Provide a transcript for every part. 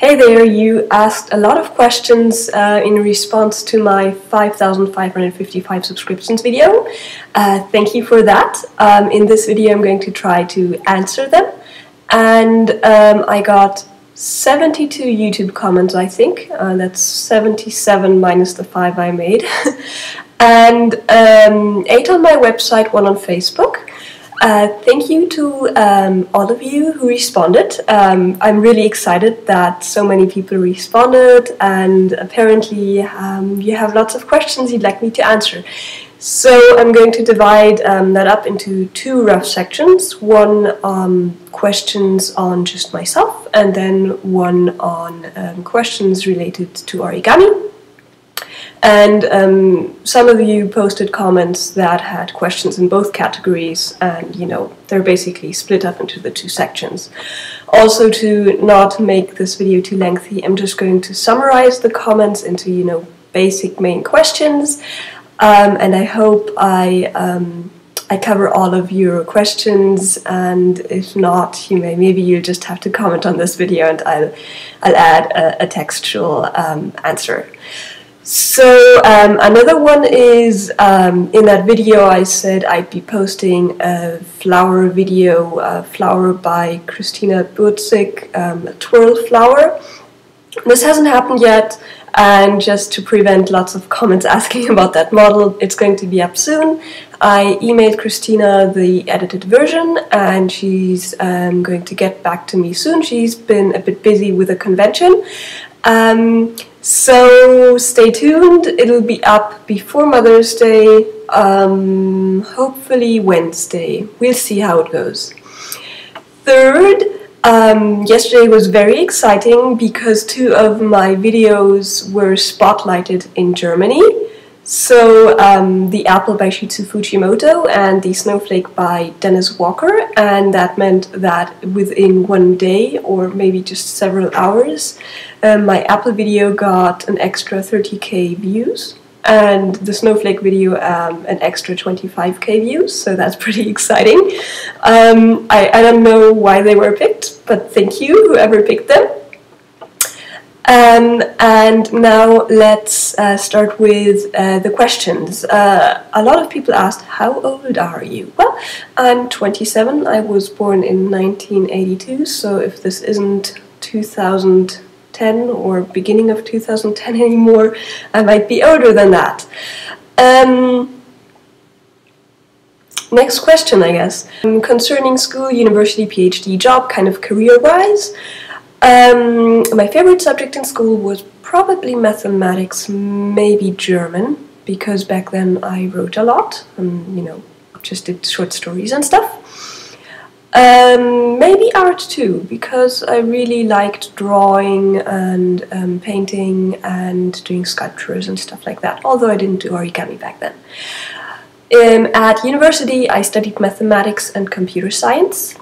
Hey there, you asked a lot of questions in response to my 5,555 subscriptions video. Thank you for that. In this video I'm going to try to answer them. And I got 72 YouTube comments, I think. That's 77 minus the 5 I made. And 8 on my website, 1 on Facebook. Thank you to all of you who responded. I'm really excited that so many people responded, and apparently you have lots of questions you'd like me to answer. So I'm going to divide that up into 2 rough sections. One questions on just myself, and then one on questions related to origami. And some of you posted comments that had questions in both categories, and they're basically split up into the 2 sections. Also, to not make this video too lengthy, I'm just going to summarize the comments into basic main questions, and I hope I cover all of your questions. And if not, maybe you'll just have to comment on this video, and I'll add a textual answer. So another one is, in that video I said I'd be posting a flower video, flower by Christina Burzig, a twirl flower. This hasn't happened yet, and just to prevent lots of comments asking about that model, it's going to be up soon. I emailed Christina the edited version, and she's going to get back to me soon. She's been a bit busy with a convention. So stay tuned, it'll be up before Mother's Day, hopefully Wednesday. We'll see how it goes. Third, yesterday was very exciting because 2 of my videos were spotlighted in Germany. So the apple by Shizu Fujimoto and the snowflake by Dennis Walker, and that meant that within 1 day or maybe just several hours, my apple video got an extra 30k views, and the snowflake video an extra 25k views, so that's pretty exciting. I don't know why they were picked, but thank you whoever picked them. And now let's start with the questions. A lot of people asked, how old are you? Well, I'm 27. I was born in 1982, so if this isn't 2010 or beginning of 2010 anymore, I might be older than that. Next question, I guess. Concerning school, university, PhD, job, kind of career-wise. My favorite subject in school was probably mathematics, maybe German, because back then I wrote a lot, and just did short stories and stuff. Maybe art too, because I really liked drawing and painting and doing sculptures and stuff like that, although I didn't do origami back then. At university I studied mathematics and computer science.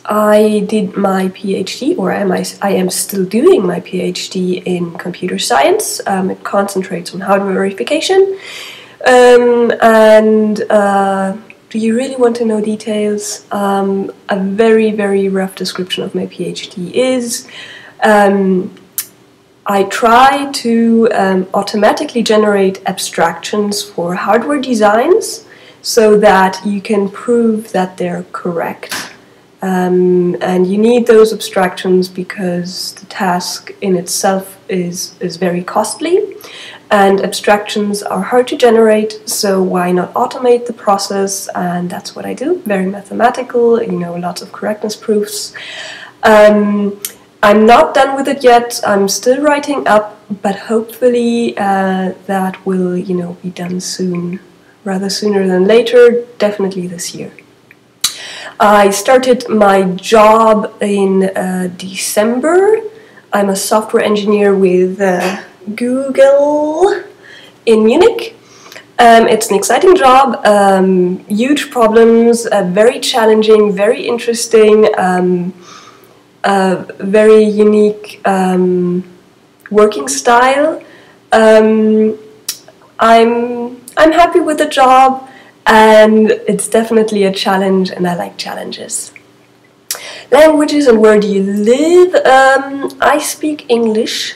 I did my PhD, or I am still doing my PhD in computer science. It concentrates on hardware verification. Do you really want to know details? A very, very rough description of my PhD is I try to automatically generate abstractions for hardware designs so that you can prove that they're correct. And you need those abstractions because the task in itself is very costly, and abstractions are hard to generate, so why not automate the process? And that's what I do. Very mathematical, lots of correctness proofs. I'm not done with it yet. I'm still writing up, but hopefully that will be done soon, rather sooner than later, definitely this year. I started my job in December. I'm a software engineer with Google in Munich. It's an exciting job, huge problems, very challenging, very interesting, very unique working style. I'm happy with the job. And it's definitely a challenge, and I like challenges. Languages and where do you live? I speak English.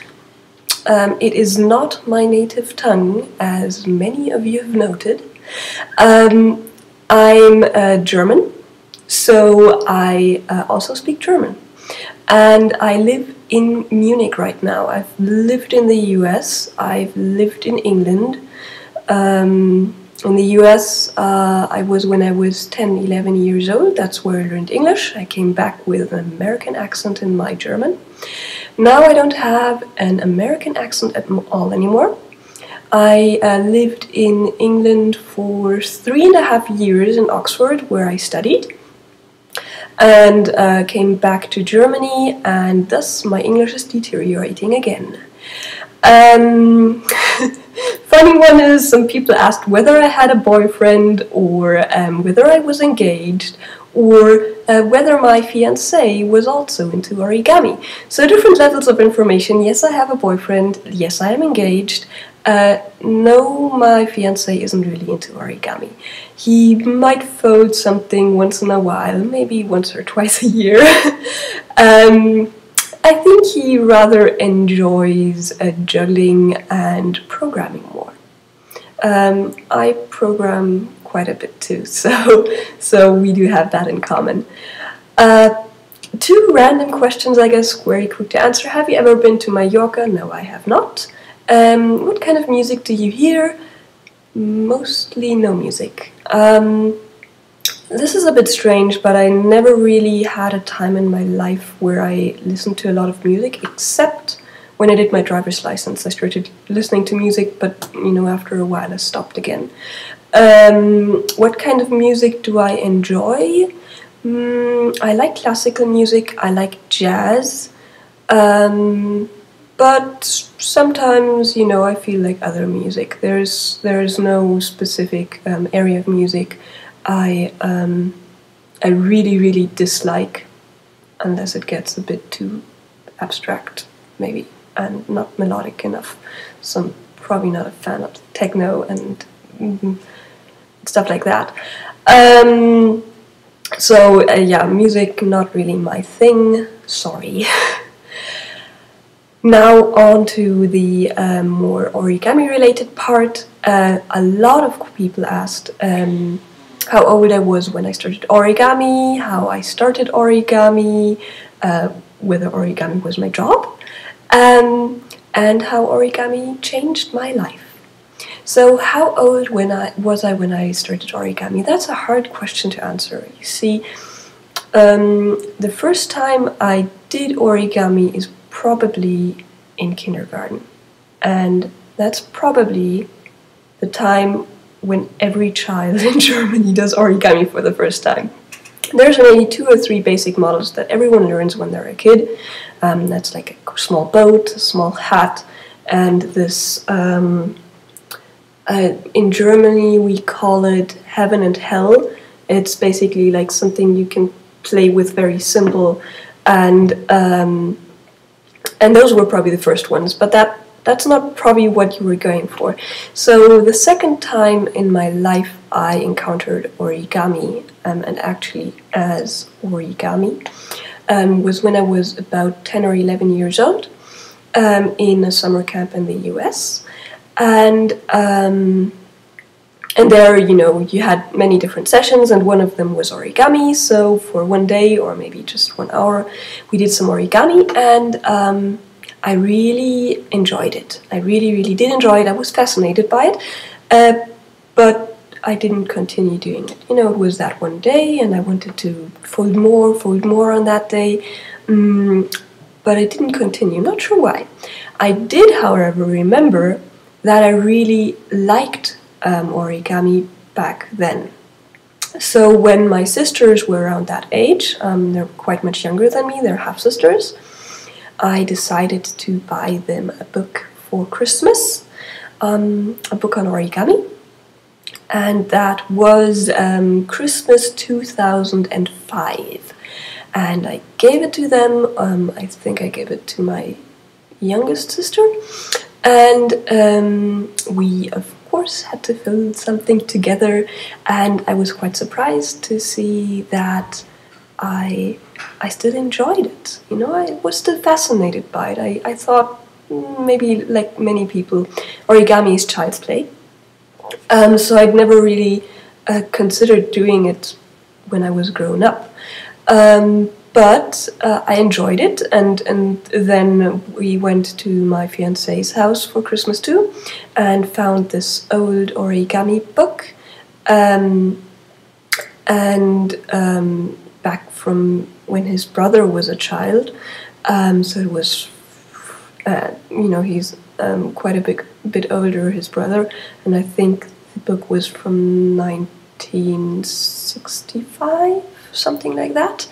It is not my native tongue, as many of you have noted. I'm German, so I also speak German. And I live in Munich right now. I've lived in the US, I've lived in England. In the US, I was when I was 10, 11 years old. That's where I learned English. I came back with an American accent in my German. Now I don't have an American accent at all anymore. I lived in England for 3.5 years in Oxford, where I studied, and came back to Germany, and thus my English is deteriorating again. Funny one is, some people asked whether I had a boyfriend, or whether I was engaged, or whether my fiancé was also into origami. So different levels of information. Yes, I have a boyfriend. Yes, I am engaged. No, my fiancé isn't really into origami. He might fold something once in a while, maybe once or twice a year. I think he rather enjoys juggling and programming more. I program quite a bit too, so we do have that in common. Two random questions, I guess, very quick to answer. Have you ever been to Mallorca? No, I have not. What kind of music do you hear? Mostly no music. This is a bit strange, but I never really had a time in my life where I listened to a lot of music, except when I did my driver's license. I started listening to music, but after a while I stopped again. What kind of music do I enjoy? I like classical music, I like jazz, but sometimes, I feel like other music. There's no specific area of music I really, really dislike, unless it gets a bit too abstract, maybe, and not melodic enough. So I'm probably not a fan of techno and stuff like that. Yeah, music, not really my thing, sorry. Now on to the more origami related part. A lot of people asked how old I was when I started origami, how I started origami, whether origami was my job, and how origami changed my life. So how old was I when I started origami? That's a hard question to answer. You see, the first time I did origami is probably in kindergarten, and that's probably the time when every child in Germany does origami for the first time. There's maybe 2 or 3 basic models that everyone learns when they're a kid. That's like a small boat, a small hat, and this, in Germany we call it heaven and hell. It's basically like something you can play with, very simple, and those were probably the first ones, but that's not probably what you were going for. So the second time in my life I encountered origami, and actually as origami, was when I was about 10 or 11 years old, in a summer camp in the US. And there, you had many different sessions, and one of them was origami. So for one day, or maybe just 1 hour, we did some origami, and I really enjoyed it. I really, really did enjoy it. I was fascinated by it, but I didn't continue doing it. It was that one day, and I wanted to fold more on that day, but I didn't continue. Not sure why. I did, however, remember that I really liked origami back then. So when my sisters were around that age, they're quite much younger than me, they're half-sisters, I decided to buy them a book for Christmas, a book on origami, and that was Christmas 2005. And I gave it to them. I think I gave it to my youngest sister, and we of course had to film something together, and I was quite surprised to see that I still enjoyed it. You know, I was still fascinated by it. I thought maybe like many people, origami is child's play. So I'd never really considered doing it when I was grown up. But I enjoyed it, and then we went to my fiance's house for Christmas too, and found this old origami book, back from when his brother was a child. So it was, you know, he's quite a bit older, his brother, and I think the book was from 1965, something like that.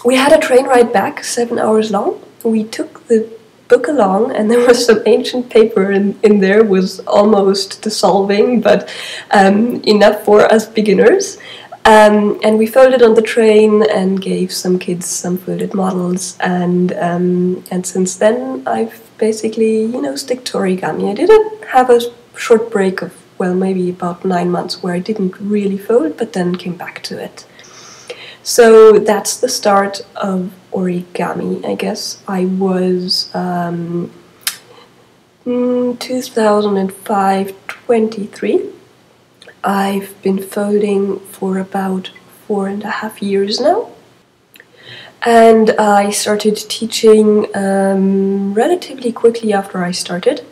We had a train ride back, 7 hours long. We took the book along, and there was some ancient paper in there, was almost dissolving, but enough for us beginners. And we folded on the train and gave some kids some folded models, and since then I've basically, you know, stick to origami. I didn't have a short break of, well, maybe about 9 months where I didn't really fold, but then came back to it. So that's the start of origami, I guess. I was 2005, 23. I've been folding for about 4.5 years now. And I started teaching relatively quickly after I started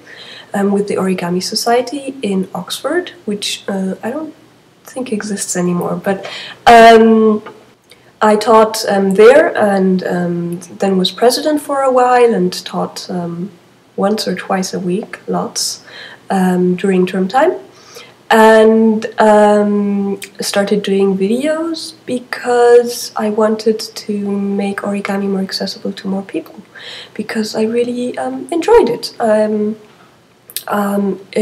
with the Origami Society in Oxford, which I don't think exists anymore, but I taught there, and then was president for a while, and taught once or twice a week, lots, during term time. And started doing videos because I wanted to make origami more accessible to more people, because I really enjoyed it.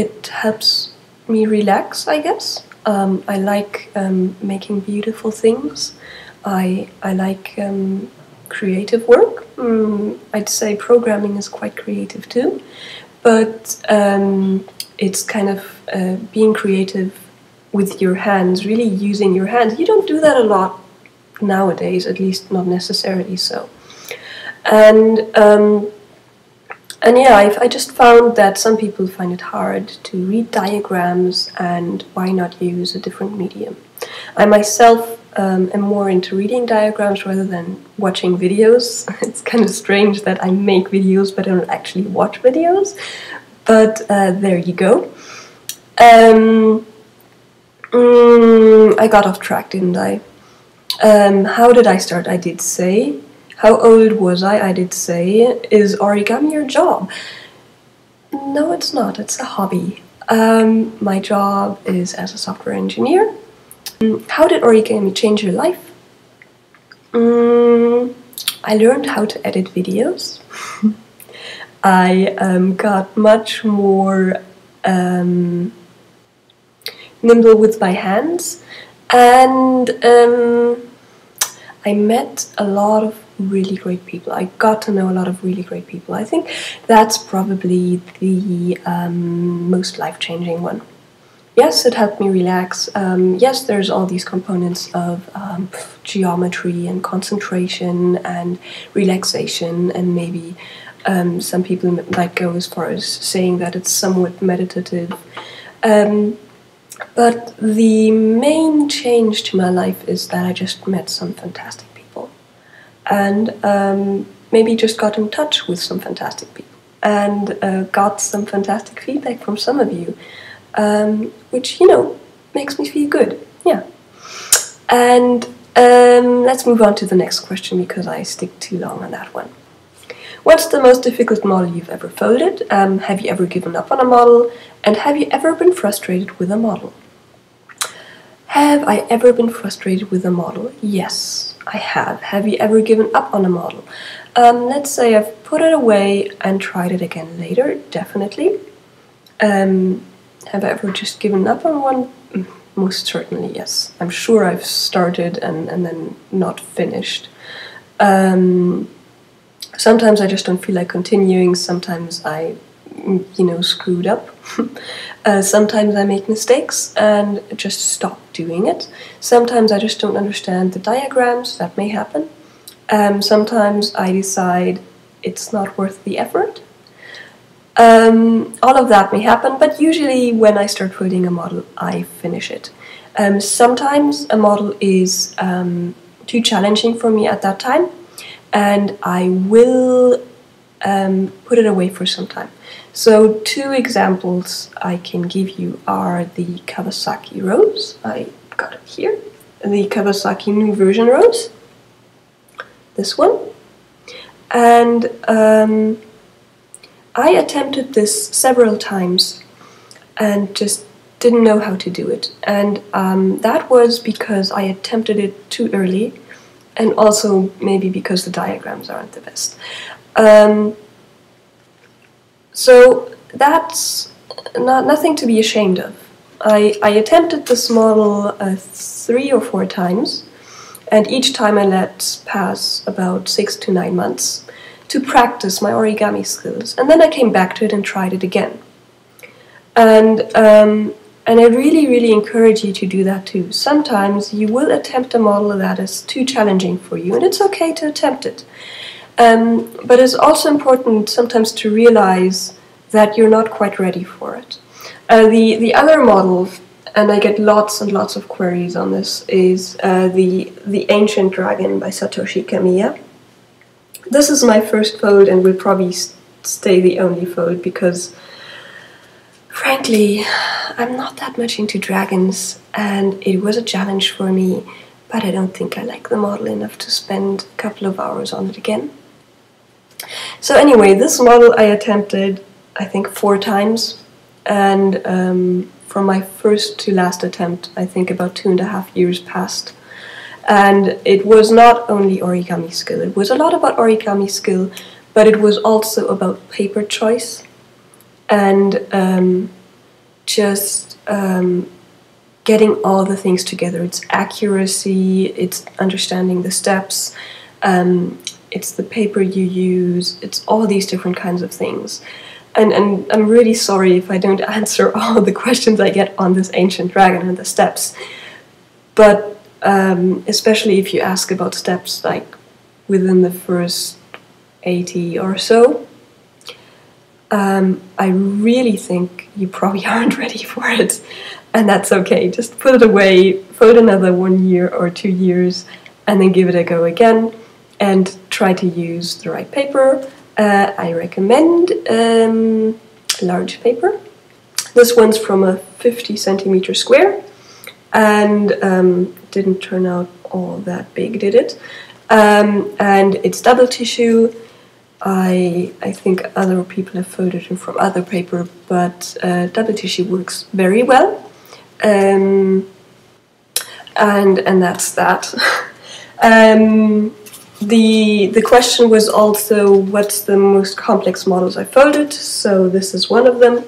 It helps me relax, I guess. I like making beautiful things. I like creative work. I'd say programming is quite creative too, but it's kind of being creative with your hands, really using your hands. You don't do that a lot nowadays, at least not necessarily so. And yeah, I just found that some people find it hard to read diagrams, and why not use a different medium? I myself am more into reading diagrams rather than watching videos. It's kind of strange that I make videos but I don't actually watch videos. But there you go. I got off track, didn't I? How did I start? I did say. How old was I? I did say. Is origami your job? No, it's not. It's a hobby. My job is as a software engineer. How did origami change your life? I learned how to edit videos. I got much more nimble with my hands, and I met a lot of really great people. I got to know a lot of really great people. I think that's probably the most life-changing one. Yes, it helped me relax. Yes, there's all these components of geometry and concentration and relaxation, and maybe some people might go as far as saying that it's somewhat meditative. But the main change to my life is that I just met some fantastic people, and maybe just got in touch with some fantastic people, and got some fantastic feedback from some of you, which, you know, makes me feel good. Yeah. And let's move on to the next question, because I stick too long on that one. What's the most difficult model you've ever folded? Have you ever given up on a model? And have you ever been frustrated with a model? Have I ever been frustrated with a model? Yes, I have. Have you ever given up on a model? Let's say I've put it away and tried it again later, definitely. Have I ever just given up on one? Most certainly, yes. I'm sure I've started and then not finished. Sometimes I just don't feel like continuing. Sometimes I you know, screwed up. Sometimes I make mistakes and just stop doing it. Sometimes I just don't understand the diagrams. That may happen. Sometimes I decide it's not worth the effort. All of that may happen, but usually when I start folding a model, I finish it. Sometimes a model is too challenging for me at that time, and I will put it away for some time. So 2 examples I can give you are the Kawasaki rose. I got it here. The Kawasaki new version rose. This one. And I attempted this several times and just didn't know how to do it. And that was because I attempted it too early, and also maybe because the diagrams aren't the best. So that's nothing to be ashamed of. I attempted this model 3 or 4 times, and each time I let pass about 6 to 9 months to practice my origami skills. And then I came back to it and tried it again. And I really encourage you to do that too. Sometimes you will attempt a model that is too challenging for you, and it's okay to attempt it. But it's also important sometimes to realize that you're not quite ready for it. The other model, and I get lots and lots of queries on this, is the Ancient Dragon by Satoshi Kamiya. This is my first fold and will probably stay the only fold because, frankly, I'm not that much into dragons, and it was a challenge for me, but I don't think I like the model enough to spend a couple of hours on it again. So anyway, this model I attempted, I think, 4 times, and from my first to last attempt, I think about 2.5 years passed. And it was not only origami skill, it was a lot about origami skill, but it was also about paper choice, and just getting all the things together. It's accuracy, it's understanding the steps, it's the paper you use, it's all these different kinds of things. And I'm really sorry if I don't answer all the questions I get on this Ancient Dragon and the steps, but especially if you ask about steps like within the first 80 or so, I really think you probably aren't ready for it, and that's okay. Just put it away, fold another 1 year or 2 years, and then give it a go again, and try to use the right paper. I recommend large paper. This one's from a 50 centimeter square, and didn't turn out all that big, did it? And it's double tissue. I think other people have folded it from other paper, but double tissue works very well. And that's that. The question was also what's the most complex models I folded, so this is one of them.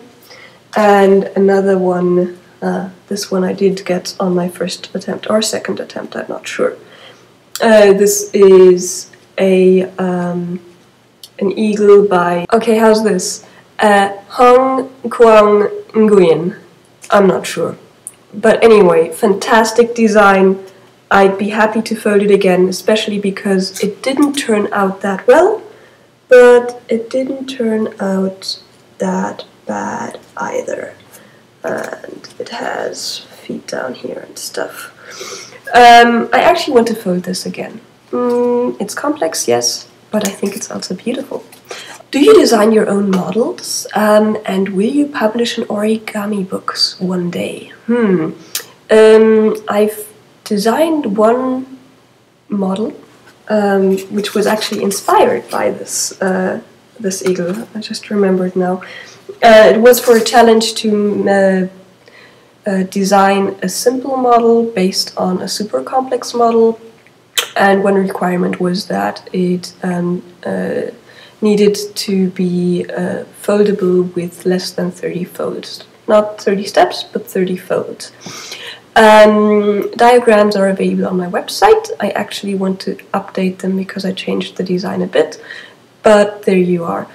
And another one, this one I did get on my first attempt or second attempt, I'm not sure. This is an eagle by, okay, how's this? Hong Kwang Nguyen, I'm not sure. But anyway, fantastic design. I'd be happy to fold it again, especially because it didn't turn out that well, but it didn't turn out that bad either. And it has feet down here and stuff. I actually want to fold this again. It's complex, yes, but I think it's also beautiful. Do you design your own models? And will you publish an origami books one day? I've designed one model, which was actually inspired by this this eagle. I just remembered now. It was for a challenge to design a simple model based on a super complex model, and one requirement was that it needed to be foldable with less than 30 folds. Not 30 steps, but 30 folds. Diagrams are available on my website. I actually want to update them because I changed the design a bit, but there you are.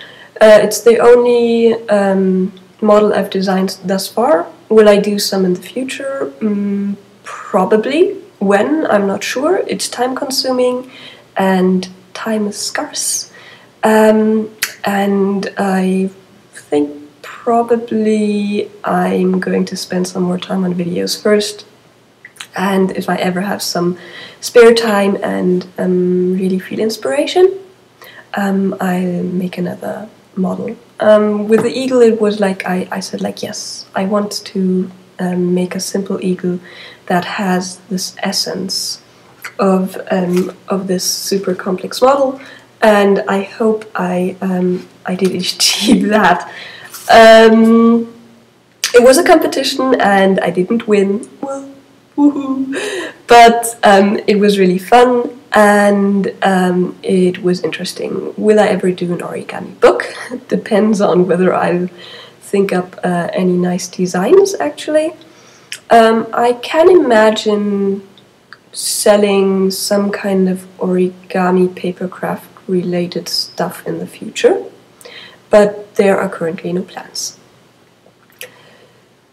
It's the only model I've designed thus far. Will I do some in the future? Probably. When? I'm not sure. It's time consuming and time is scarce. And I think probably I'm going to spend some more time on videos first. And if I ever have some spare time and really feel inspiration, I'll make another model. With the eagle, it was like I said, like, yes, I want to make a simple eagle that has this essence of this super complex model, and I hope I did achieve that. It was a competition, and I didn't win. Well, woohoo! But it was really fun. And it was interesting. Will I ever do an origami book? Depends on whether I'll think up any nice designs, actually. I can imagine selling some kind of origami papercraft related stuff in the future, but there are currently no plans.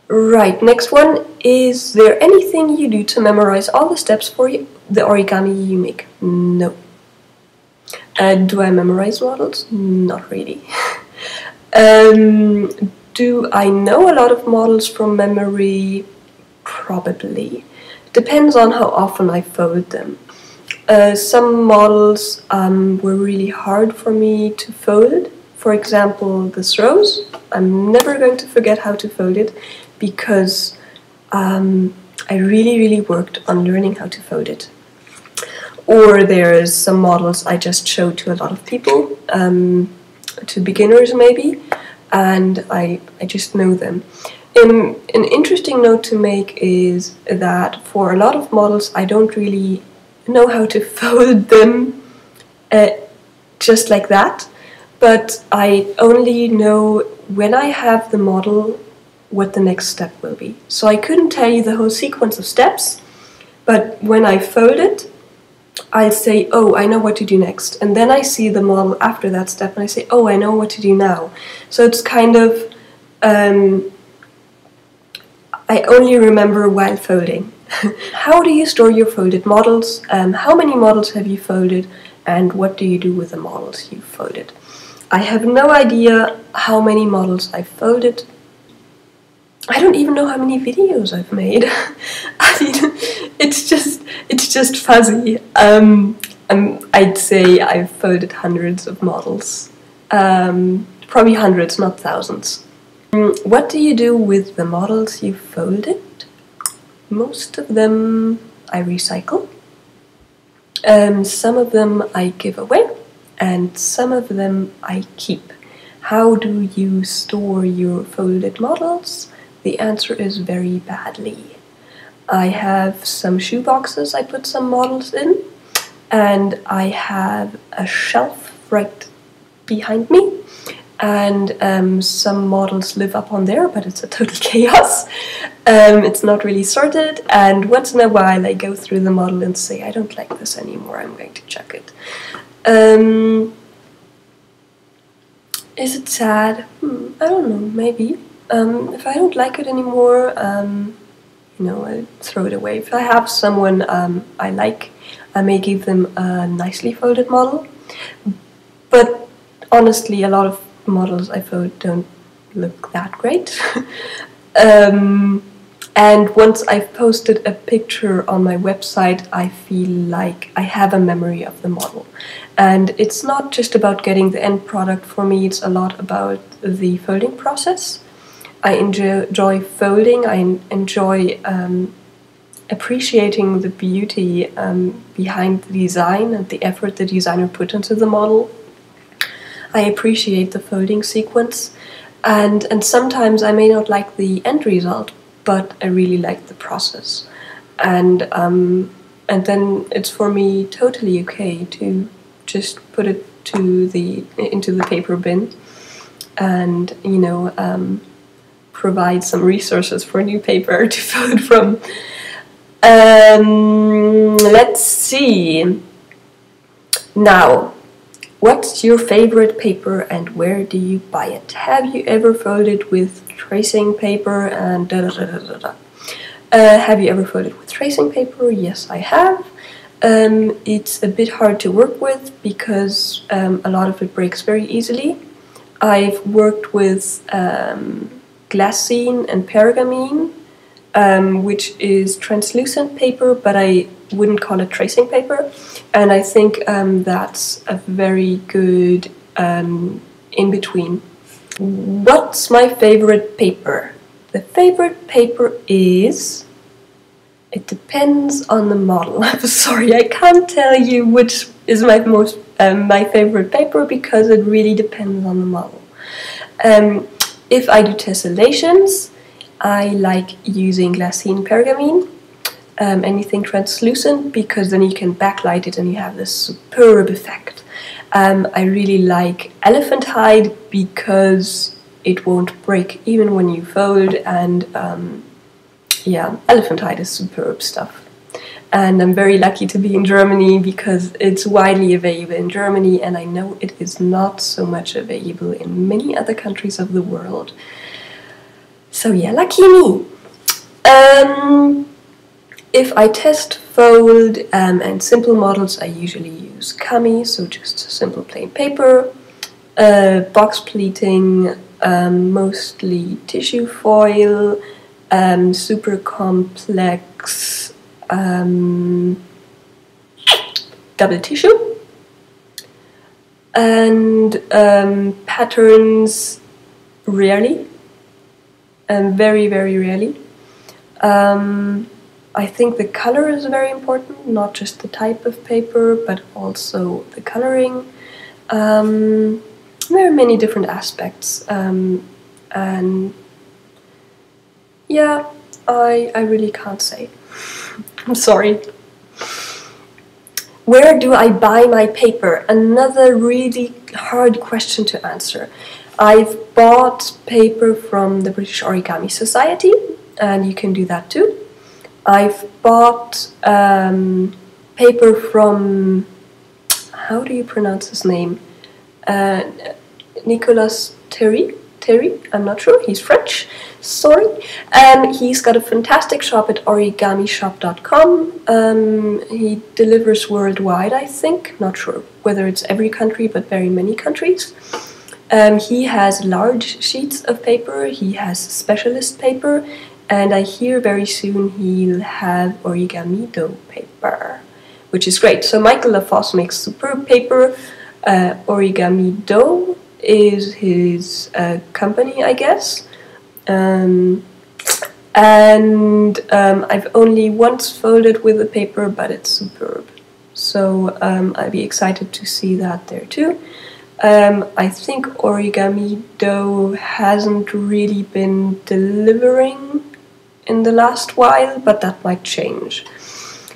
Right, next one. Is there anything you do to memorize all the steps for the origami you make? No. Do I memorize models? Not really. Do I know a lot of models from memory? Probably. Depends on how often I fold them. Some models were really hard for me to fold. For example, this rose. I'm never going to forget how to fold it, because I really worked on learning how to fold it. Or there's some models I just showed to a lot of people, to beginners maybe, and I just know them. An interesting note to make is that for a lot of models I don't really know how to fold them just like that, but I only know when I have the model what the next step will be. So I couldn't tell you the whole sequence of steps, but when I fold it, I'll say, oh, I know what to do next. And then I see the model after that step and I say, oh, I know what to do now. So it's kind of, I only remember while folding. How do you store your folded models? How many models have you folded? And what do you do with the models you folded? I have no idea how many models I've folded. I don't even know how many videos I've made. I mean, it's just fuzzy. I'd say I've folded hundreds of models. Probably hundreds, not thousands. What do you do with the models you folded? Most of them I recycle. Some of them I give away, and some of them I keep. How do you store your folded models? The answer is very badly. I have some shoe boxes I put some models in, and I have a shelf right behind me, and some models live up on there, but it's a total chaos. It's not really sorted, and once in a while I go through the model and say, I don't like this anymore, I'm going to chuck it. Is it sad? I don't know, maybe. If I don't like it anymore, you know, I throw it away. If I have someone I like, I may give them a nicely folded model. But honestly, a lot of models I fold don't look that great. And once I've posted a picture on my website, I feel like I have a memory of the model. And it's not just about getting the end product. For me, it's a lot about the folding process. I enjoy folding, I enjoy appreciating the beauty behind the design and the effort the designer put into the model. I appreciate the folding sequence, and sometimes I may not like the end result, but I really like the process. And then it's for me totally okay to just put it into the paper bin, and you know, provide some resources for new paper to fold from. Let's see. Now, What's your favorite paper and where do you buy it? Have you ever folded with tracing paper and da da da da da da? Have you ever folded with tracing paper? Yes, I have. It's a bit hard to work with because a lot of it breaks very easily. I've worked with glassine and pergamene, which is translucent paper, but I wouldn't call it tracing paper. And I think that's a very good in-between. What's my favorite paper? The favorite paper is... It depends on the model. I'm sorry, I can't tell you which is my favorite paper because it really depends on the model. If I do tessellations, I like using glassine pergamene, anything translucent, because then you can backlight it and you have this superb effect. I really like elephant hide because it won't break even when you fold, and yeah, elephant hide is superb stuff. And I'm very lucky to be in Germany because it's widely available in Germany, and I know it is not so much available in many other countries of the world. So yeah, lucky me! If I test fold and simple models, I usually use kami, so just simple plain paper. Box pleating, mostly tissue foil. Super complex double tissue, and patterns rarely, very rarely. I think the color is very important, not just the type of paper, but also the coloring. There are many different aspects, and yeah, I really can't say. I'm sorry. Where do I buy my paper? Another really hard question to answer. I've bought paper from the British Origami Society, and you can do that too. I've bought paper from, how do you pronounce his name? Nicolas Terry, I'm not sure, he's French, sorry. He's got a fantastic shop at origamishop.com. He delivers worldwide, I think, not sure whether it's every country, but very many countries. He has large sheets of paper, he has specialist paper, and I hear very soon he'll have origami dough paper, which is great. So Michael Lafosse makes superb paper. Origami dough is his company, I guess. And I've only once folded with the paper, but it's superb. So I'll be excited to see that there too. I think Origami dough hasn't really been delivering in the last while, but that might change.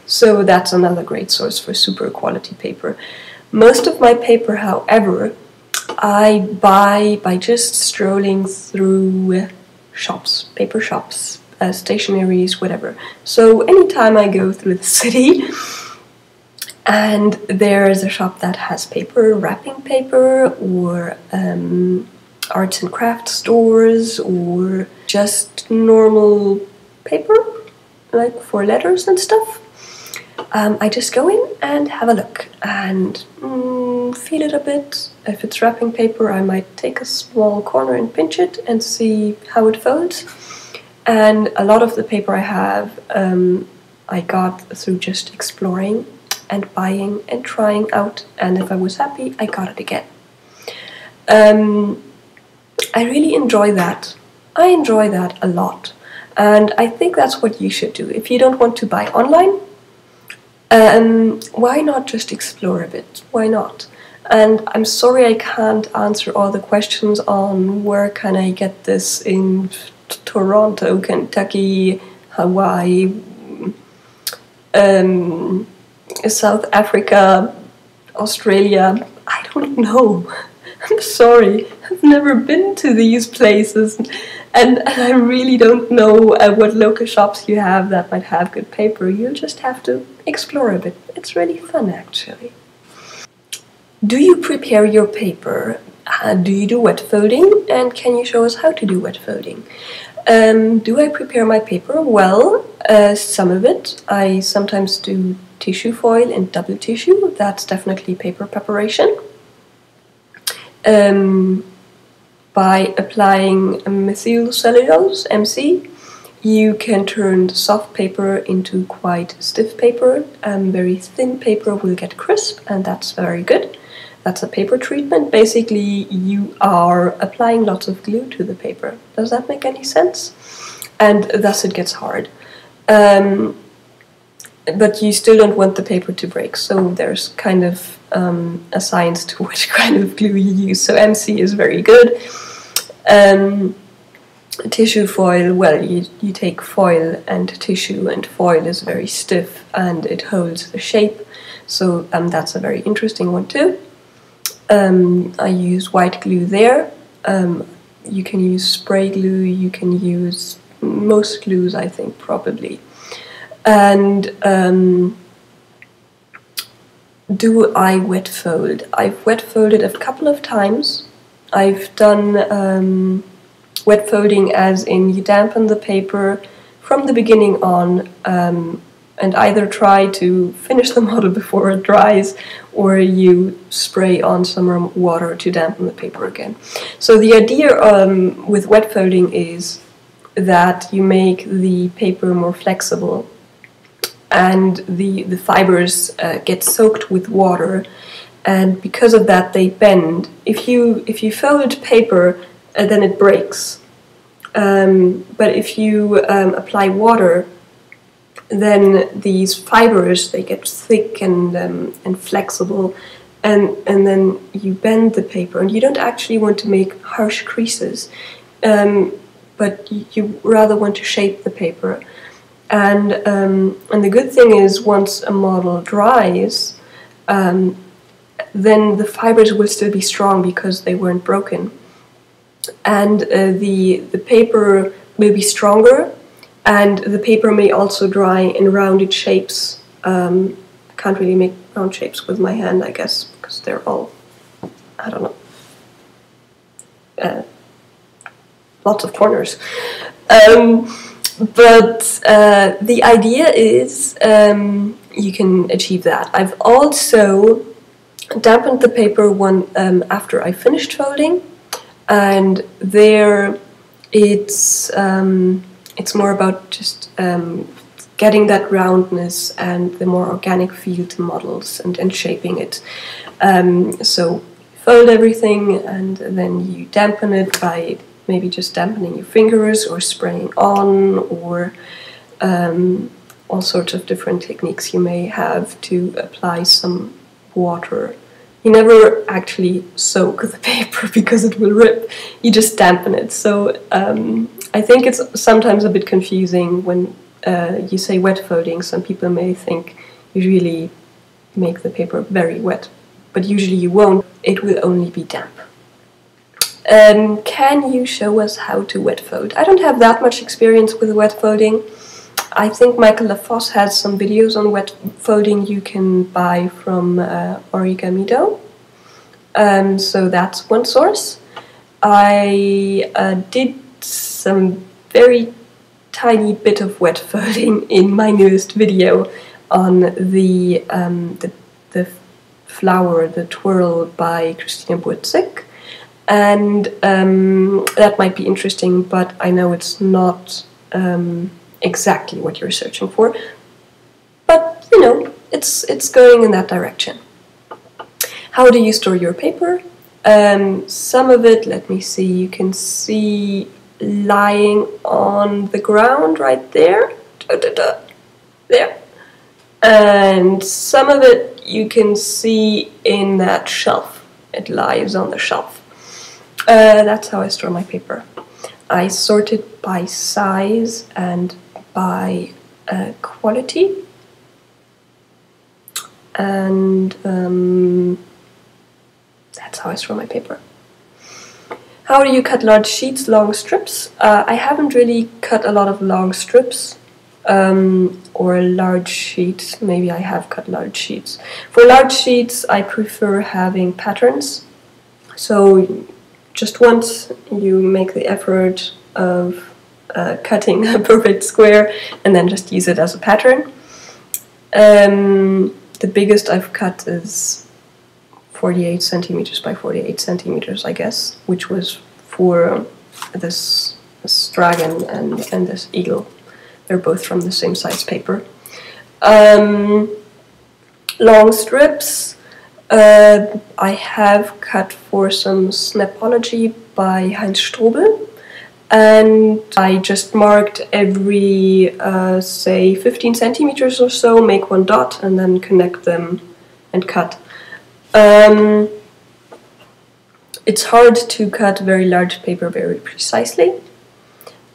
So that's another great source for super quality paper. Most of my paper, however, I buy by just strolling through shops, paper shops, stationaries, whatever. So anytime I go through the city and there's a shop that has paper, wrapping paper, or arts and craft stores, or just normal paper, like for letters and stuff, I just go in and have a look and feel it a bit. If it's wrapping paper, I might take a small corner and pinch it and see how it folds. And a lot of the paper I have, I got through just exploring and buying and trying out, and if I was happy, I got it again. I really enjoy that. I enjoy that a lot, and I think that's what you should do. If you don't want to buy online, why not just explore a bit? Why not? And I'm sorry I can't answer all the questions on where can I get this in Toronto, Kentucky, Hawaii, South Africa, Australia. I don't know. I'm sorry. I've never been to these places, and I really don't know what local shops you have that might have good paper. You'll just have to explore a bit. It's really fun, actually. Do you prepare your paper? Do you do wet folding? And can you show us how to do wet folding? Do I prepare my paper? Well, some of it. I sometimes do tissue foil and double tissue. That's definitely paper preparation. By applying methyl cellulose, MC, you can turn soft paper into quite stiff paper. Very thin paper will get crisp, and that's very good. That's a paper treatment. Basically, you are applying lots of glue to the paper. Does that make any sense? And thus it gets hard. But you still don't want the paper to break, so there's kind of a science to which kind of glue you use. So MC is very good. Tissue foil, well, you take foil and tissue, and foil is very stiff and it holds the shape, so that's a very interesting one too. I use white glue there. You can use spray glue, you can use most glues, I think, probably. And do I wet fold? I've wet folded a couple of times. I've done wet folding as in you dampen the paper from the beginning on, and either try to finish the model before it dries, or you spray on some water to dampen the paper again. So the idea with wet folding is that you make the paper more flexible, and the fibers get soaked with water, and because of that they bend. If you fold paper, then it breaks. But if you apply water, then these fibers, they get thick and flexible, and then you bend the paper, and you don't actually want to make harsh creases, but you rather want to shape the paper. And the good thing is, once a model dries, then the fibers will still be strong because they weren't broken, and the paper will be stronger, and the paper may also dry in rounded shapes. Can't really make round shapes with my hand, I guess, because they're all, I don't know, lots of corners. But the idea is you can achieve that. I've also dampened the paper after I finished folding, and there it's more about just getting that roundness and the more organic feel to models, and shaping it. So fold everything, and then you dampen it by maybe just dampening your fingers or spraying on, or all sorts of different techniques you may have to apply some water. You never actually soak the paper because it will rip, you just dampen it. So I think it's sometimes a bit confusing when you say wet folding. Some people may think you really make the paper very wet, but usually you won't, it will only be damp. Can you show us how to wet fold? I don't have that much experience with wet folding. I think Michael LaFosse has some videos on wet folding you can buy from Origami. So that's one source. I did some very tiny bit of wet folding in my newest video on the flower, the twirl by Christina Burzig. And that might be interesting, but I know it's not exactly what you're searching for. But, you know, it's going in that direction. How do you store your paper? Some of it, let me see, you can see lying on the ground right there. There. And some of it you can see in that shelf. It lies on the shelf. That's how I store my paper. I sort it by size and by quality. And that's how I store my paper. How do you cut large sheets, long strips? I haven't really cut a lot of long strips. or large sheets. Maybe I have cut large sheets. For large sheets, I prefer having patterns. So just once you make the effort of cutting a perfect square and then just use it as a pattern. The biggest I've cut is 48 centimeters by 48 centimeters, I guess, which was for this dragon and this eagle. They're both from the same size paper. Long strips, I have cut for some Snapology by Heinz Strobel, and I just marked every, say, 15 centimeters or so, make one dot, and then connect them and cut. It's hard to cut very large paper very precisely,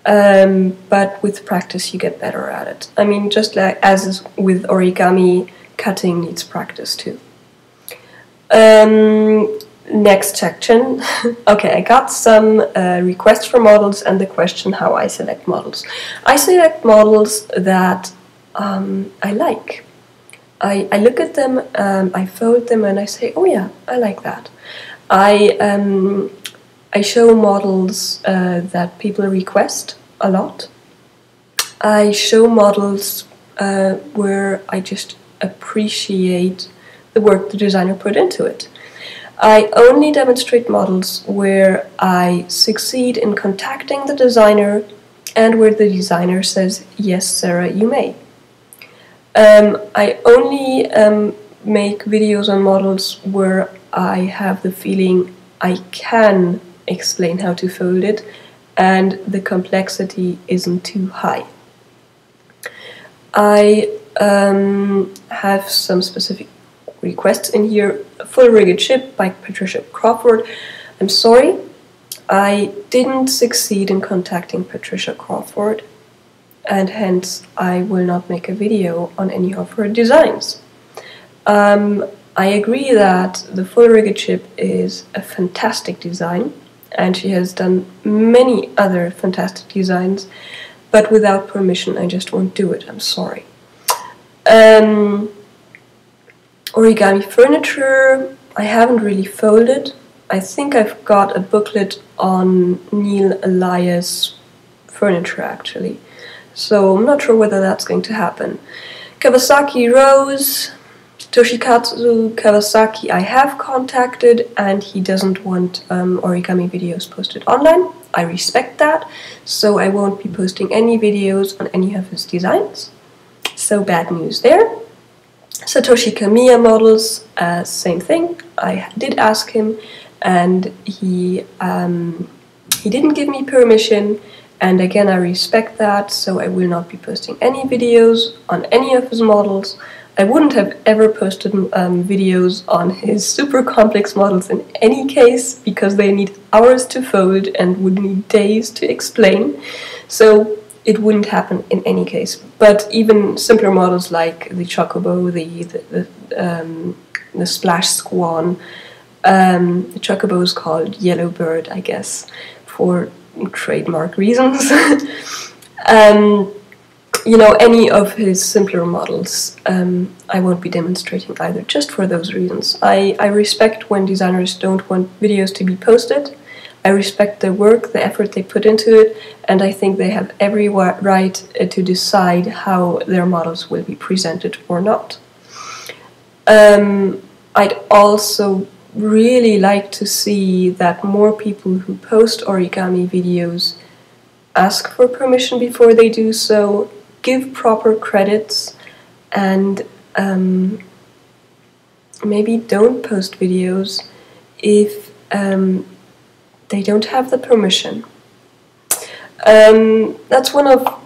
but with practice you get better at it. I mean, just like as with origami, cutting needs practice too. Next section. Okay, I got some requests for models and the question how I select models. I select models that I like. I look at them, I fold them, and I say, oh yeah, I like that. I show models that people request a lot. I show models where I just appreciate the work the designer put into it. I only demonstrate models where I succeed in contacting the designer and where the designer says, yes, Sarah, you may. I only make videos on models where I have the feeling I can explain how to fold it and the complexity isn't too high. I have some specific requests in here. Full Rigged Ship by Patricia Crawford. I'm sorry, I didn't succeed in contacting Patricia Crawford, and hence I will not make a video on any of her designs. I agree that the Full Rigged Ship is a fantastic design, and she has done many other fantastic designs, but without permission I just won't do it, I'm sorry. Origami furniture, I haven't really folded. I think I've got a booklet on Neil Elias furniture actually, so I'm not sure whether that's going to happen. Kawasaki Rose, Toshikatsu Kawasaki I have contacted, and he doesn't want origami videos posted online. I respect that, so I won't be posting any videos on any of his designs. So bad news there. Satoshi Kamiya models, same thing. I did ask him, and he didn't give me permission, and again I respect that, so I will not be posting any videos on any of his models. I wouldn't have ever posted videos on his super complex models in any case, because they need hours to fold and would need days to explain, so it wouldn't happen in any case. But even simpler models like the Chocobo, the Splash Squan, the Chocobo is called Yellow Bird, I guess, for trademark reasons. You know, any of his simpler models, I won't be demonstrating either, just for those reasons. I respect when designers don't want videos to be posted. I respect their work, the effort they put into it, and I think they have every right to decide how their models will be presented or not. I'd also really like to see that more people who post origami videos ask for permission before they do so, give proper credits, and maybe don't post videos if they don't have the permission. That's one of,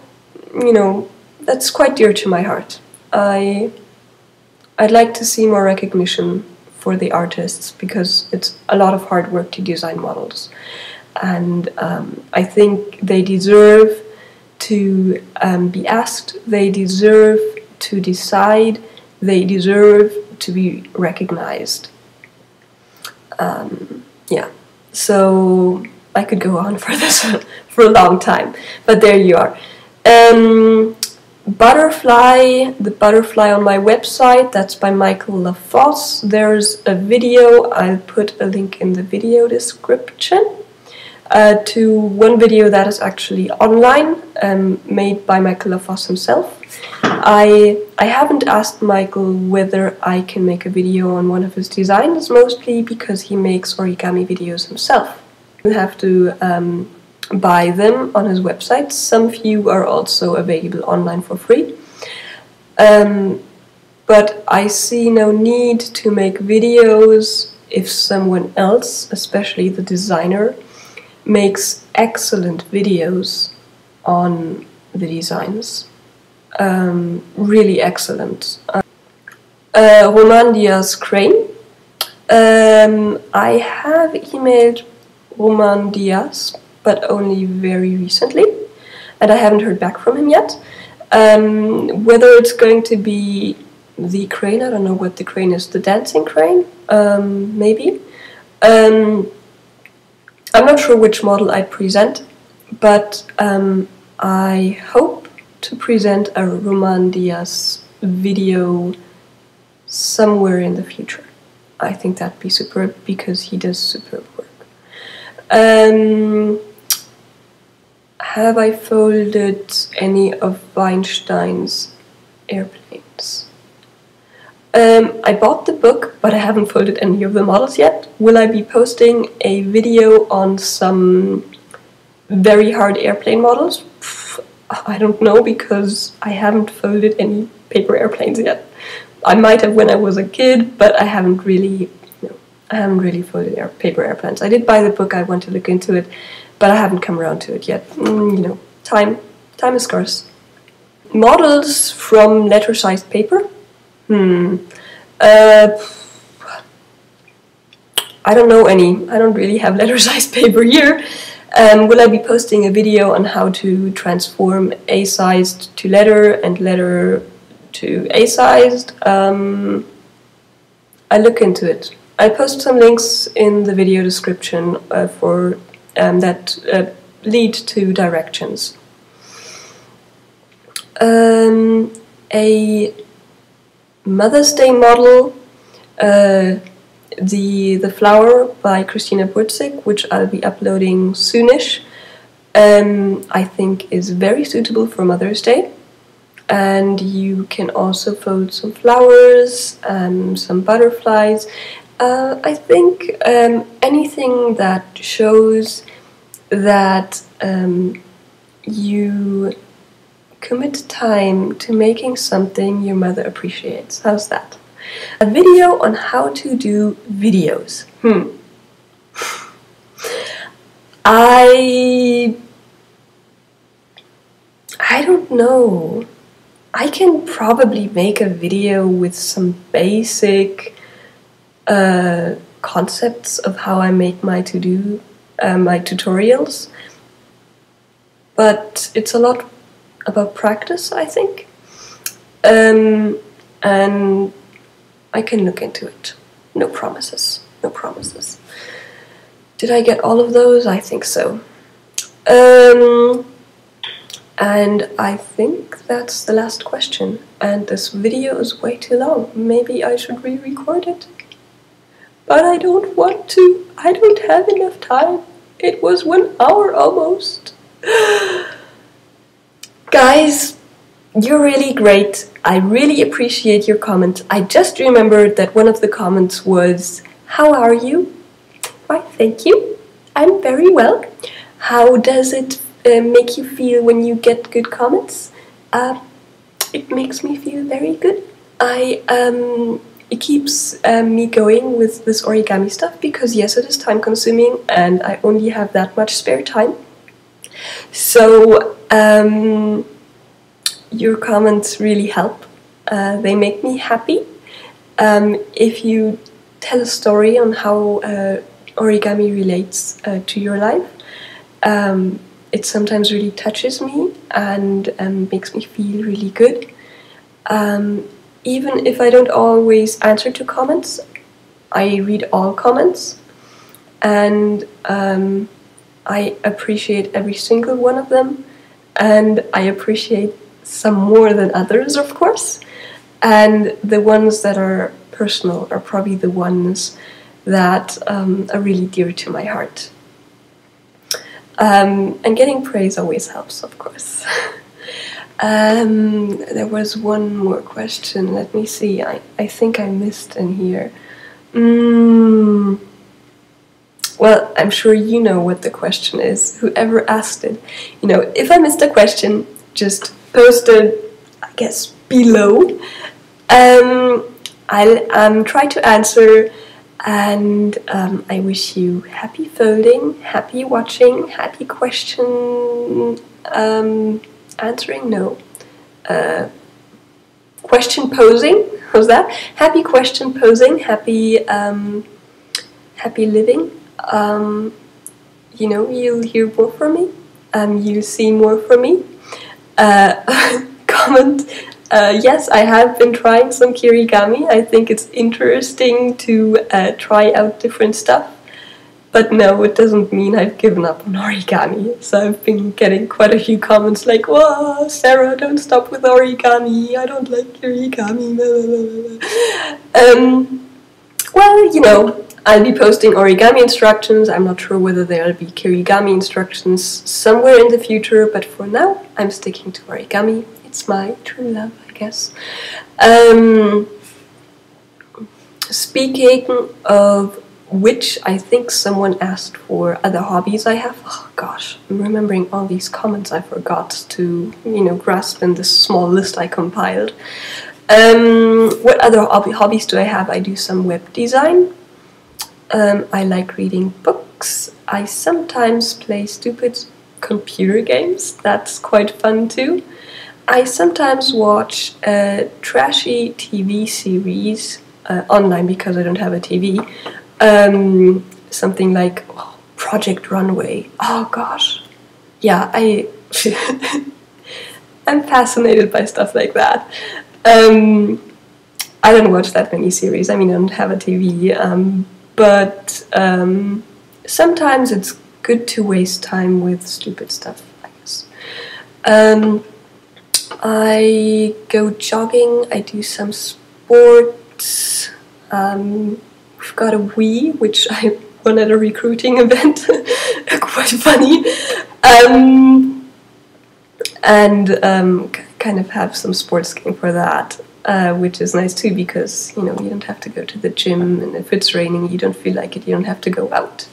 you know, that's quite dear to my heart. I'd like to see more recognition for the artists, because it's a lot of hard work to design models, and I think they deserve to be asked, they deserve to decide, they deserve to be recognized. Yeah, so I could go on for this for a long time, but there you are. the butterfly on my website, that's by Michael LaFosse. There's a video, I'll put a link in the video description, to one video that is actually online, made by Michael LaFosse himself. I haven't asked Michael whether I can make a video on one of his designs, mostly because he makes origami videos himself. You have to buy them on his website. Some few are also available online for free. But I see no need to make videos if someone else, especially the designer, makes excellent videos on the designs. Really excellent. Roman Diaz Crane. I have emailed Roman Diaz, but only very recently, and I haven't heard back from him yet. Whether it's going to be the crane, I don't know what the crane is, the dancing crane, maybe. I'm not sure which model I present, but I hope to present a Roman Diaz video somewhere in the future. I think that'd be superb because he does superb work. Have I folded any of Weinstein's airplanes? I bought the book, but I haven't folded any of the models yet. Will I be posting a video on some very hard airplane models? I don't know, because I haven't folded any paper airplanes yet. I might have when I was a kid, but I haven't really folded paper airplanes. I did buy the book, I want to look into it, but I haven't come around to it yet. You know, time is scarce. Models from letter-sized paper? I don't know any. I don't really have letter-sized paper here. Will I be posting a video on how to transform A-sized to letter and letter to A-sized? I look into it. I post some links in the video description for that lead to directions. A Mother's Day model, the flower by Christina Burzig, which I'll be uploading soonish, I think is very suitable for Mother's Day. And you can also fold some flowers, some butterflies. I think anything that shows that you commit time to making something your mother appreciates. How's that? A video on how to do videos. I don't know. I can probably make a video with some basic concepts of how I make my my tutorials, but it's a lot about practice, I think, and I can look into it. No promises, no promises. Did I get all of those? I think so. And I think that's the last question, and this video is way too long. Maybe I should re-record it. But I don't want to. I don't have enough time. It was 1 hour almost. Guys, you're really great. I really appreciate your comments. I just remembered that one of the comments was, "How are you?" Why, thank you. I'm very well. How does it make you feel when you get good comments? It makes me feel very good. It keeps me going with this origami stuff, because yes, it is time consuming and I only have that much spare time. So your comments really help. They make me happy. If you tell a story on how origami relates to your life, it sometimes really touches me and makes me feel really good. Even if I don't always answer to comments, I read all comments, and I appreciate every single one of them, and I appreciate some more than others, of course, and the ones that are personal are probably the ones that are really dear to my heart. And getting praise always helps, of course. There was one more question. Let me see. I think I missed in here. Well, I'm sure you know what the question is. Whoever asked it. You know, if I missed a question, just post it, I guess, below. I'll try to answer, and I wish you happy folding, happy watching, happy question answering, no. Question posing, how's that? Happy question posing, happy happy living. You know, you'll hear more from me, you'll see more from me. Comment, yes, I have been trying some origami. I think it's interesting to try out different stuff. But no, it doesn't mean I've given up on origami. So I've been getting quite a few comments like, "Whoa, Sarah, don't stop with origami. I don't like origami." Well, you know, I'll be posting origami instructions. I'm not sure whether there'll be origami instructions somewhere in the future, but for now, I'm sticking to origami. It's my true love, I guess. Speaking of which, I think someone asked for other hobbies I have. Oh gosh, I'm remembering all these comments I forgot to, you know, grasp in this small list I compiled. What other hobbies do I have? I do some web design. I like reading books. I sometimes play stupid computer games. That's quite fun too. I sometimes watch trashy TV series online because I don't have a TV. Something like Project Runway. Oh gosh, yeah, I'm fascinated by stuff like that. I don't watch that many series. I mean, I don't have a TV, but sometimes it's good to waste time with stupid stuff, I guess. I go jogging. I do some sports. We've got a Wii, which I won at a recruiting event, quite funny, and kind of have some sports game for that, which is nice too, because, you know, you don't have to go to the gym, and if it's raining, you don't feel like it, you don't have to go out.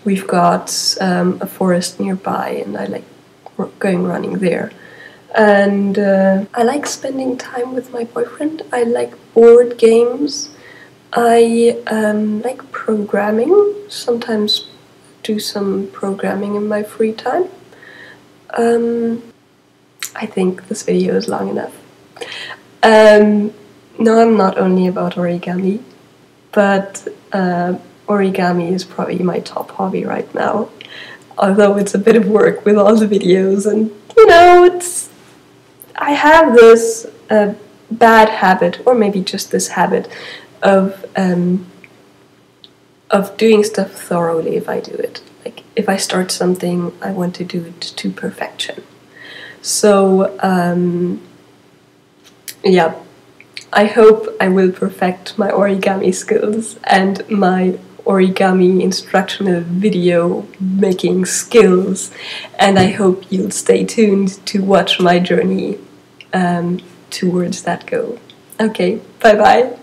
We've got a forest nearby, and I like going running there. And I like spending time with my boyfriend. I like board games. I like programming. Sometimes do some programming in my free time. I think this video is long enough. No, I'm not only about origami, but origami is probably my top hobby right now. Although it's a bit of work with all the videos, and you know, I have this bad habit, or maybe just this habit, of doing stuff thoroughly if I do it. Like, if I start something, I want to do it to perfection. So, yeah, I hope I will perfect my origami skills and my origami instructional video making skills, and I hope you'll stay tuned to watch my journey towards that goal. Okay, bye bye.